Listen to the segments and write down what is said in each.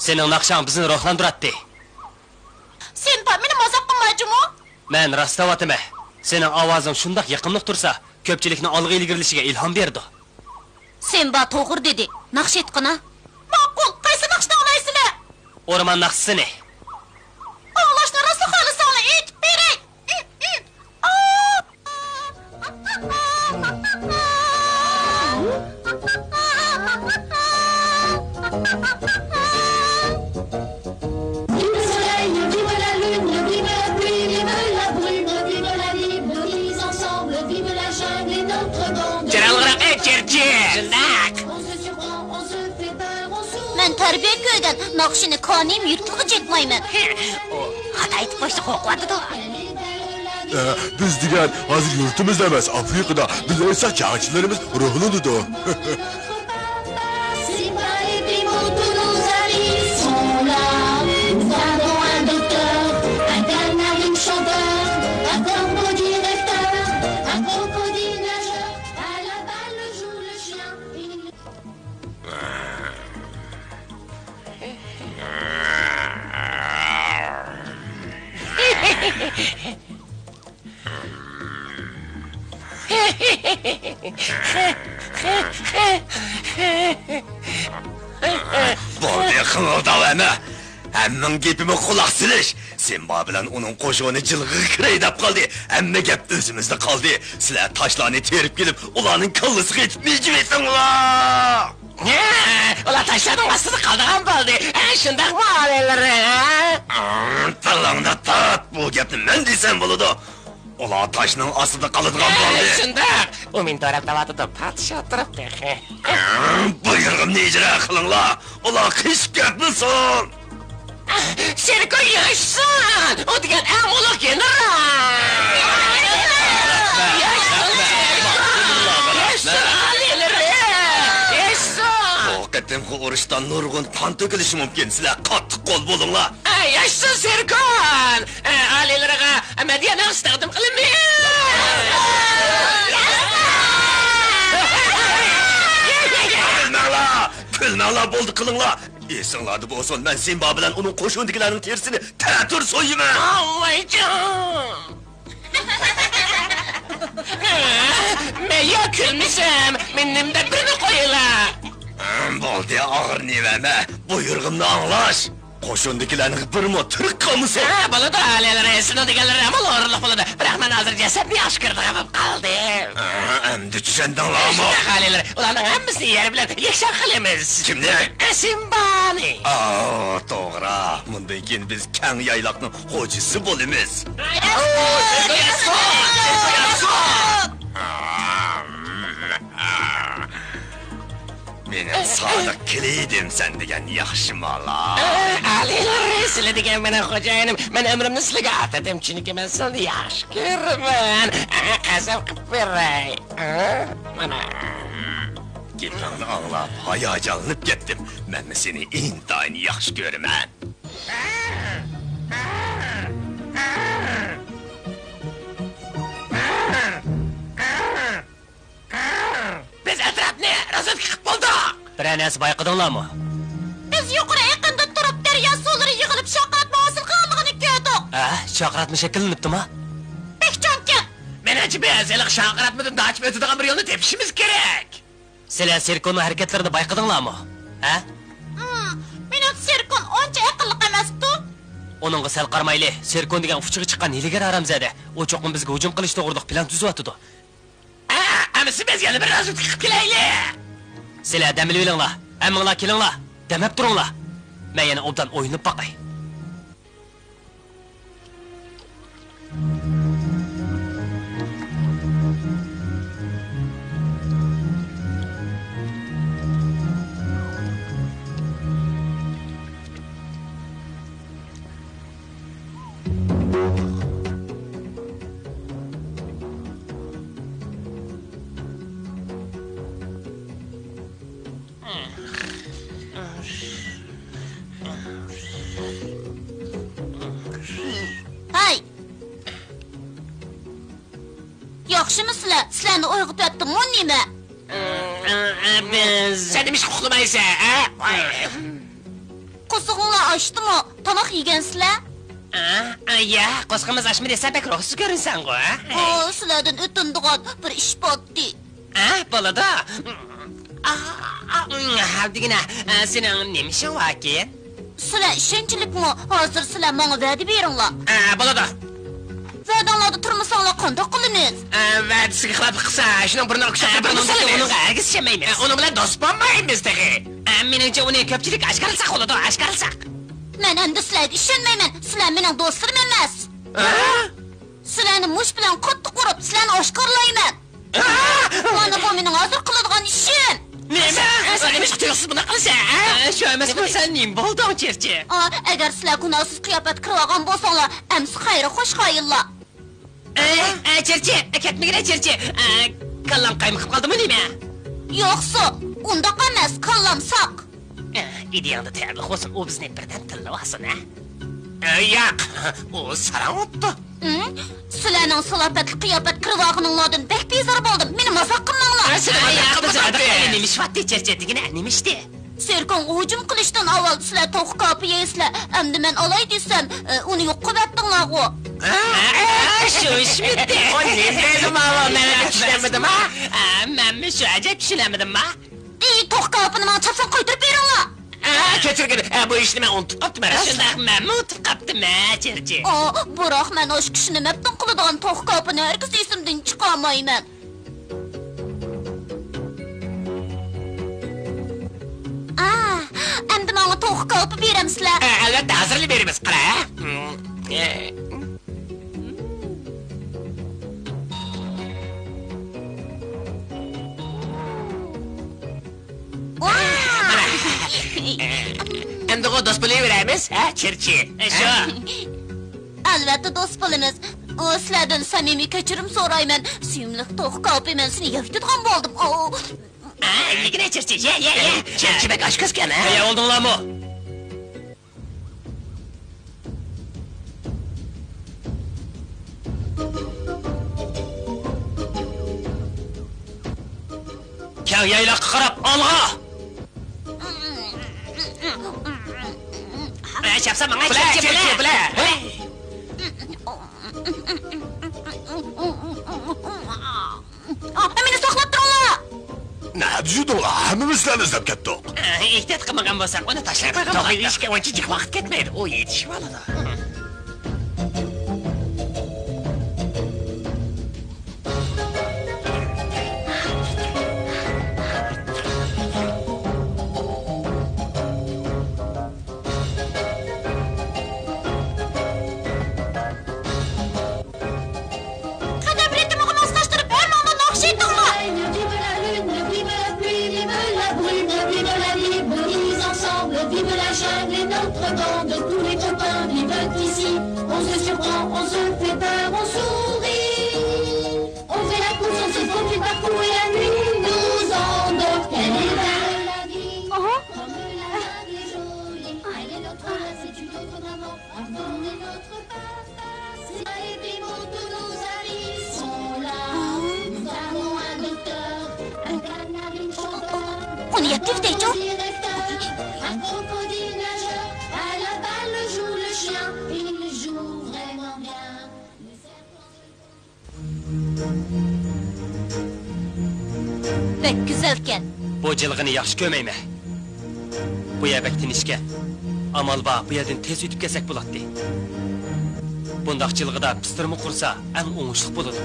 Senin nakşan bizni ruhlandırdı. Sen pa meni mazaq qilmaydimu? Men rastavatime. Senin ovozing shundoq yaqinliq tursa, ko'pchilikning olg'a ilgirilishiga ilhom berdi. Sen ba to'g'ri dedi. Naqsh etqina. Ma'qul, qaysi naqshni o'ylaysizlar? O'rmon naqshisini. O'ylashni rosa xohlasanglar aytib beray. Men tarbiya ko'rgan naqshini konim yurtlig'i jetmayman. Xato aytib qo'ysa qo'rqadi-da. Biz degan hozir yurtimizda emas, Afrikada. Biz esa jangchilarimiz ruhlanadi. Bo'ldi qildi Hammaning gapimga quloq solish. Sen ba bilan uning qo'shig'ini jilg'i kiray deb qoldi. Hamma gap o'zimizda qoldi. Sizlar toshlarni terib kelib, ularning kallasiga yetib mejibsizlar. Ular toshlarning ostida qoldigan bo'ldi. Shundaqmi olaylar? Tilingni tat, bu gapni men desam bo'ladi. Ular toshning ostida qoladigan bo'ldi. Shundaq. U men taraf tavatida podsho turibdi. Buyurg'imni ijro qilinglar. Ular qishib ketmasin. Serko yaşsın! O degan eng ulug' general! Bu qatimki urushdan nurg'un qon to'kilishi mumkin. Sizlar qattiq qo'l bo'linglar. Yaşsın Serkan! Ali Ama diye ne istedim kılımı? Külmangla buldu kılınla. Esinlardı bu olsun, ben Simba bilen onun koşundakilerin tersini teratür soyayım. Allah'ım! Meya külmüşüm, benimde birini koyula. Boldi ağır niveme, buyurğumda anlaş. Koşundakilerin bir mi Türk kamusu? Ha, bunu da aileleri, sını digeleri ama doğruluk buludu. Bırak ben hazır ceset bir aşkırdı yapıp kaldım. Emdi düşenden la ama. Şuna aileleri, ulanın hemisi yeri bilen yekşen kılımız. Kimdi? Simbani. Aa, doğru. Bundan biz kən yaylaqның hocisi bolimiz. Benim sadık kiliydim sen degen yaxşı mala. Aileleri, sile digen benim hocayınım. Ben ömrümde silige atadım çünkü ben sana yaş görmem. Kasam kıpırray. Gitmeni anlap, hayacanlanıp gittim. Ben mi seni intayın yaxşı görmem? Biz etrafını rozet kıp bulduk. Biranesi bayqadinglarmi? Biz yuqori yaqinda turib daryo suvlari yig'ilib shoqatma hosil qilganligini ko'rdik. Chaqratma shakllanibdimi? Bekjonka. Menimce biz elik şankıratmadan daha açıp ötüdüğün bir yolunu tepişimiz gerek. Sizlar Serkonning harakatlarini bayqadinglarmi? Mening Serkon oncha aqlli emasdi. Oningga sal qarmayli. Serkon degan ufchiga chiqqan hiligar aramzada. O cho'qin bizga hujum qilish to'g'riliq plan tuzyapti. Amisi biz yana bir rozet kıp kilayli. Sizlar damilib olinglar. Hammanglar kelinglar. Damab turinglar. Men yana obdan o'yinib boqay. Hay. Yaxshimisizlar? Sizlarni uyg'otyaptimi nima? Biz... Sen demiş koklumaysa, ha? Qusug'inglar ochdimi? Tomoq yegansizlar? Ya, qo'sqimiz ochmi desa pek ruhsiz ko'rinsan ku, ha? Sizlardan o'tindigan bir ish bo'ldi. Bo'ladi. Havdigina, sening nima ishing bor ekan? Sizlar ishonchlikmi? Hozir sizlar menga va'da beringlar. Bo'ladi. Va'danglarda turmasanglar qanday qilamiz? Va'dasiga xilaf qilsa, shuning birini o'xshatib Uni hargiz ishlamaymiz. Uni bilan do'st bo'lmaymiz dedi. Meningcha uni ko'pchilik oshkorlasak bo'ladi, oshkorlasak. Men endi sizlarga ishonmayman. Sizlar mening do'stlarim emas. Sizlarni mush bilan qattiq urib, sizlarni oshkorlayman. Mana bu mening hozir qiladigan ishim. Nima? Sen nima qilasiz buni qilsa? Shu emas bo'lsa nim bo'ldi o'cherchi. Agar sizlar gunohsiz qiyofat qilib olgan bo'lsanglar, amsi xayri xo'sh qoyillar. Cherchi, ketmagin cherchi. Kallam qaymiqib qoldimi nima? Yo'qsa, unda emas, kallam saq. İdeyanda tayyorlik bo'lsin, u bizni birdan tilla olsin, ha? Yo'q, u saran o'tdi. Sizlarning salobatli qiyofat qilib olganinglardan bek bezor bo'ldim. Meni mazoq qilmanglar. Nima ish vatdi cherchi degina, nima ishdi? Serkon hujum qilishdan avval sizlar to'q qopi yeysizlar. Endi men olay desam, uni yo'q qilib atdinglar-ku. Shu ish bitti. O nima ma'lum, men tushunmadim, ha? Men shu ajab tushunmadim, ha? To'q qopini menga chapsan qo'ydirib beringlar. Ketirgin, bu ishni men unutib qopdim, mana shunday men unutib qopdim, cherchi. Biroq men o'sha kishini mabtun qiladigan to'q qopini hargiz esimdan chiqarmayman. Endi menga to'q qopi beramsizlar. Albatta, hozirlik beramiz, qara. Endi o do'st bo'laveramiz, ha, cherchi? Shu. Albatta do'st bo'lamiz. Sizlardan samimiy kechirim so'rayman. Suyimli to'q qopi men seni yavitadigan bo'ldim. Ligine cherchi, ye. Cherchi bek oshkazgan, ha? Tayyor oldinglarmi? Kang yayloqqa qarab olg'a. Chapsa menga bile. Meni saqlab turinglar. Ne düşürdüler? Hemimiz sizlerle izlep kettik. Ehtiyot qilmagan bo'lsak, uni tashlab qo'ygan. To'g'ri ishga uncha vaqt ketmaydi. U yetishib oladi. Qadam ritmiga moslashtirib, hamma naqsh etinglar. Vive la lune, vive la pluie, vive la brune, vive la libre, unis ensemble, vive la jungle et notre bande, tous les copains vivent ici, on se surprend, on se fait peur, on sourit, on fait la course, on se faufile partout et la nuit nous endort, elle est belle la vie, comme la jungle est jolie, elle est notre race, c'est une autre maman, on est notre papa, c'est là et Bimo, tous nos amis sont là, nous avons un docteur, un canari chanteur, Uni yaptı un crocodile nageur, à la balle joue le chien, il joue vraiment bien. Le serpent Bek güzelken. Bu jilg'ini yaxshi ko'mayman. Bu yabak tinishga. Amal bor, bu yerdan tez o'tib kelsak bo'ladi. Bundaq jilg'ida pistirma qursa, eng o'ngishli bo'ladi.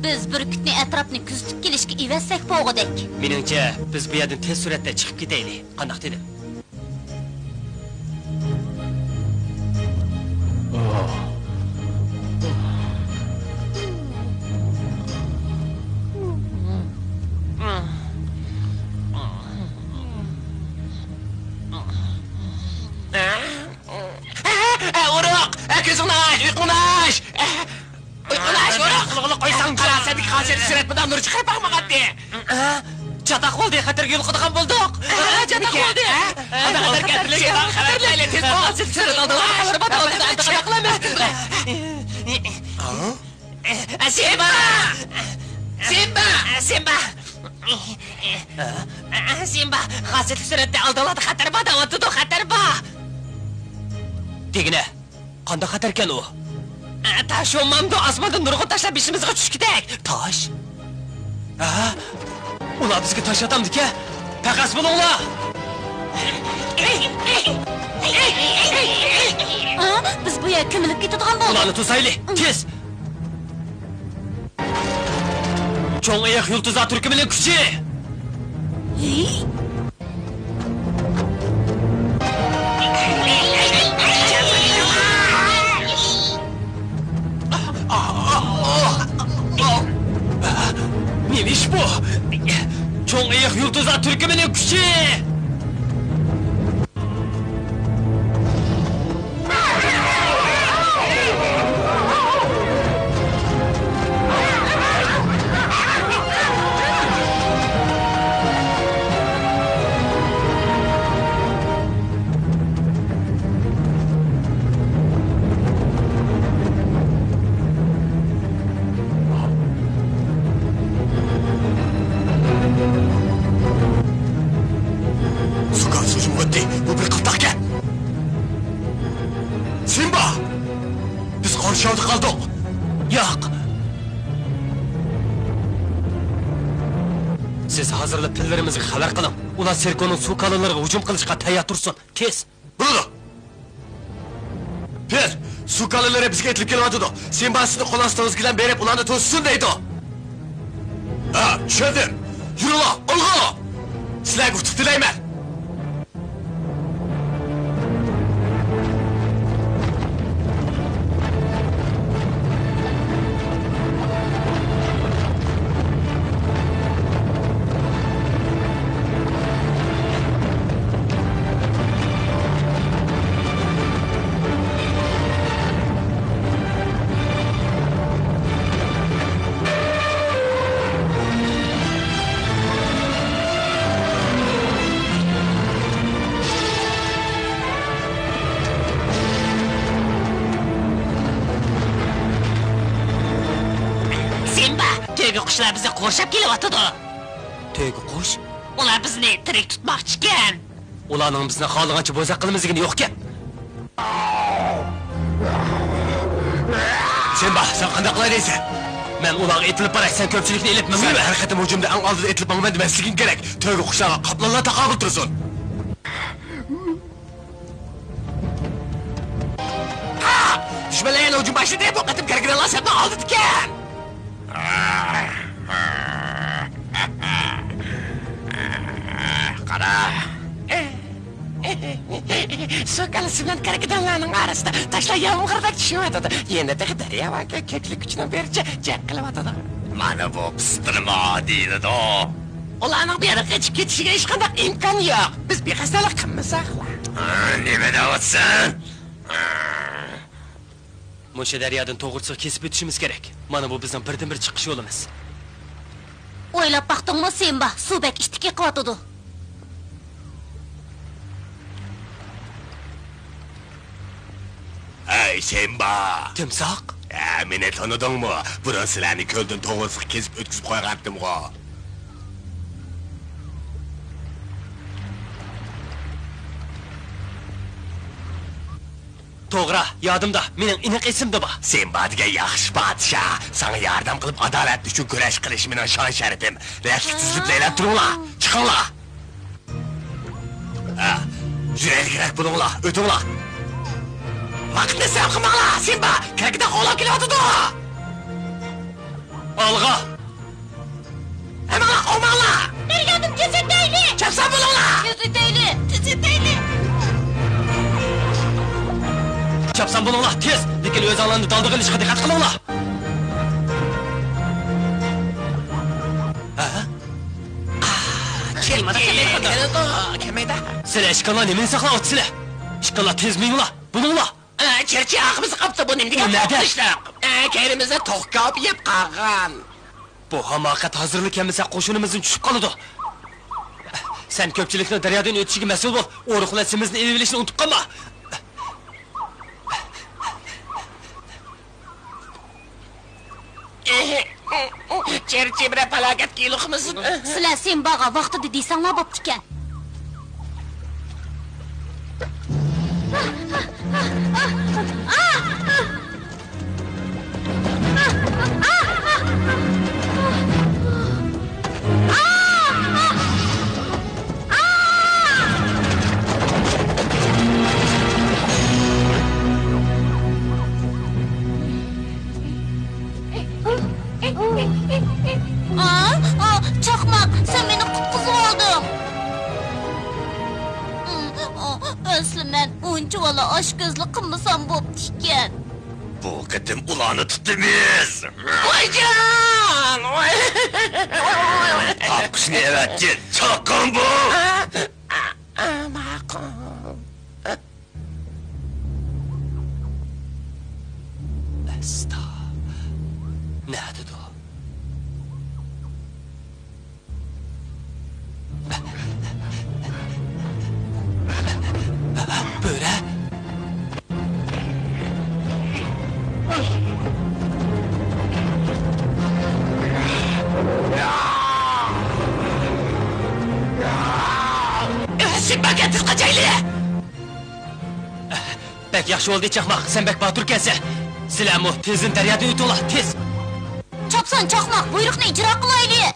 Biz burkutni atrofni kuzatib kelishga ivazsak bo'g'idek. Meningcha, biz bu yerdan tez suratda chiqib ketaylik. Qanday dedi? Uruq! Ko'zingni och, uyqunash! Uyqunash, uruq! Qulog'ini qo'ysang, qarasadik hozir surat bilan nur chiqib qolmag'andi. Chatoq bo'ldi, xatarga yo'liqadigan bo'ldik. Chatoq bo'ldi. Xatarlayli, tez bo'lsin, surat oldiga xabar batoldi, antaqa qilamiz. Simba! Simba! Simba! Simba, hozir suratda oldiladi, xatar bor, davotida xatar bor. Degina, qanday xatar ekan u? Tosh o'mamda osmondan nurg'un tashlab ishimizga tushib ketak. Tosh? Ular bizga tosh atamdi-ku. Paqas bo'linglar. Biz bu yerga ko'milib ketadigan bo'ldik. Ularni to'saylik, tez. Cho'ng oyoq yulduzlar turkumining kuchi. Nima ish bu? Cho'ng oyoq yulduzlar turkumining kuchi. Bu bir qiltaqkan. Simba! Biz qo'rshovda qoldik. Yo'q. Siz hozirlab pillarimizga xabar qiling. Ular Serkoning suv kalonlariga hujum qilishga tayyor tursin. Tez. Bo'ldi. Pir, suv kalonlari bizga yetilib kelyapti. Simba sizni qo'l ostingizga berib ularni to'ssin deydi. Tushundim. Yuringlar, olg'a. Sizlarga utuq tilayman. Simba, to'yga qushlar bizni qo'rshab kelyapti. Tövbe quş. Ular bizni tirik tutmoqchi ekan. Ularning bizni xohlagancha bo'zaq qilmizligini yo'q-ku. Sen bak, sen qanday qilay deysan? Men ularga etilib barak, sen ko'pchilikni elibmi? Sen har qatim hujumda eng oldida etilib bo'lmaydi demasliging kerak. Tövbe qushlarga qoplanlar taqobil tursin. Dushmanlarning hujum boshladi, bu qatim kargiralar sabni oldi ekan. Qara. So'kalisi bilan kargidanlarning orasida tashlar yomg'irdak tushyotadi. Endi daryo va ko'klik kuchini bercha jang qilyotadi. Mana bu pistirma deydi-da. Ularning bu yerga qochib ketishiga hech qanday imkon yo'q. Biz bexastalar qilmasak. Nima deyapsan? Musha daryodan to'g'risiga kesib o'tishimiz kerak. Mana bu bizning birdan-bir chiqish yo'limiz. O'ylab baqdingmi sen ba? Suvbek ishtikka qilyotdi. Ey Simba! Timsoq? Meni tanidingmi? Burun sizlarni ko'ldan to'g'risiga kesib o'tkazib qo'ygandim-ku. To'g'ri, yodimda. Mening aniq esimda bor. Simba degan yaxshi podshoh. Sana yordam qilib adolat uchun kurash qilish mening shon sharafim. Rakitsiz laylab turinglar. Chiqinglar. Yuraylik bo'linglar, o'tinglar. Vaqtni sarf qilmanglar, Simba. Kargida qo'lab kelyotdi. Olg'a. Hemen olmanglar. Berganim tezitayli. Chapsa bo'linglar. Tezitayli. Chapsan bo'linglar, tez. Lekin o'z onlarni dalda qilishga diqqat qilinglar. Kelmaydi. Sizlar ishqonlar nimani saqlayapsizlar? Ishqonlar tez minglar. Bo'linglar. Cherchi ağımızı kaptı bu nimdiga to'qishlar. Kayrimizda to'qqa yeb qolgan. Bu hamoqat hozirlik emisa qo'shinimizdan tushib qoladi. Sen ko'pchilikni daryodan o'tishiga mas'ul bo'l. O'riqlasimizni elib olishni unutib qolma. Cherchi bir falokatga yo'liqmiz. Sizlar sen baga vaqtida deysanglar bo'pti ekan. Chaqmaq, sen meni qutqizib olding. Asli men uncha vala oshkozlik qilmasam bo'pti ekan. Bu qatim ularni tutdimiz. Voyjon! Topqishni evatgin, chaqqan bu. Ma'qul. Asta. Nada do. Böyle. Simba tez qachayli. Bek yaxshi oldu chaqmaq. Sen bek batur kelsa. Sizlar mu tezin daryoda o'tinglar, tez. Chopsan chaqmaq, buyruqni ijro qilaylik.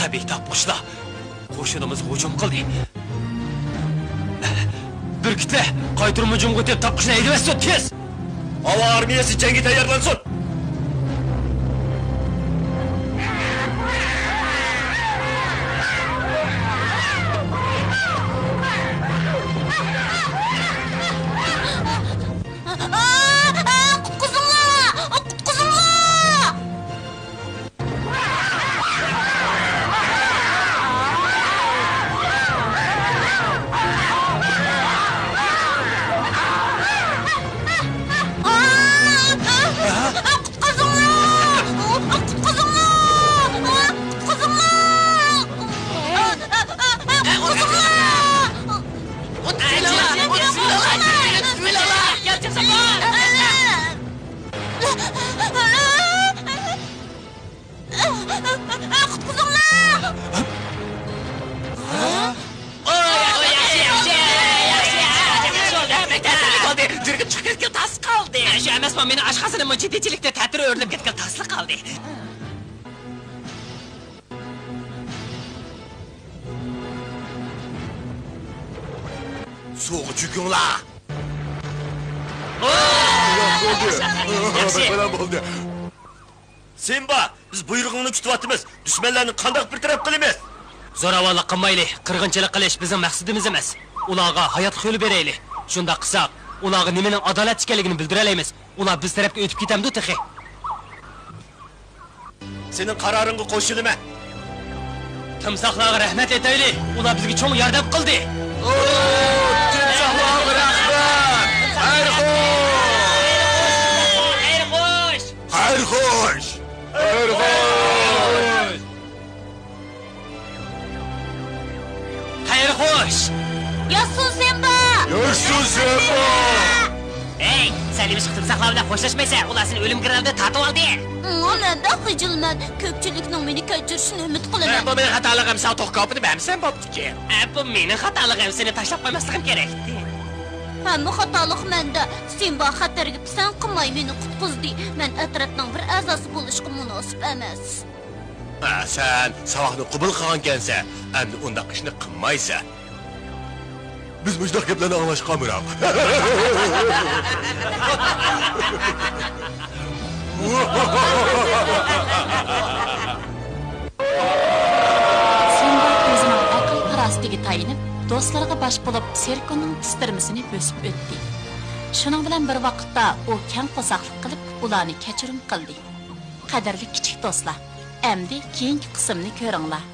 Qabih topqushlar. Qo'shinimiz hujum qildi. Birkitlar, qaytirib hujumga o'tib topqushni haydavasdi, tez. Havo armiyasi jangga tayyorlansin. Osman meni oshxonasini ciddichilikda ta'tir o'rnib ketgan tasli qoldi. Soğuk çıkıyorlar. Yaxshi. Simba, biz buyrug'ingni kutyapmiz. Dushmanlarni qandoq bir taraf qilamiz? Zo'ravonlik qilmaylik, qirg'inchilik qilish bizning maqsadimiz emas. Ularga hayot yo'li beraylik. Shunda qilsak, ularga nimaning adolat ekanligini bildiralaymiz. Ular biz tarafga o'tib ketamdi texi. Sening qaroringga qo'shilaman. Timsohlarga rahmat aytaylik. Ular bizga cho'ng yordam qildi. Timsohlarga rahmat. Xayr xo'sh. Xayr xo'sh. Xayr xo'sh. Xayr xo'sh. Yasun Simba! Yo'qsun Simba. Ey, sen nima timsohlar bilan xo'shlashmaysan? Ular seni o'lim giralida tatib oldi. Onlarda xijilman. Ko'pchilikning meni kechirishini umid qilaman. Bu mening xatoligim, sen to'qqopini bamsan bo'pti-ki. Bu mening xatoligim, seni tashlab qo'ymasligim kerak. Hamma xatolik menda. Simba xatarga pisand qilmay meni qutqizdi. Men atrofning bir a'zosi bo'lishga munosib emas. Sen savoqni qabul qilgansan, endi undaq ishni qilmaysan. Biz mujdoq gaplarni anglashqanmiroq. Simba o'zining aql parasitiga tayinib, do'stlariga bosh bo'lib, Serkoning pistirmasini bo'sib o'tdi. Shuning bilan bir vaqtda u kang qo'saqlik qilib, ularni kechirim qildi. Qadrli kichik do'stlar, endi keyingi qismni ko'ringlar.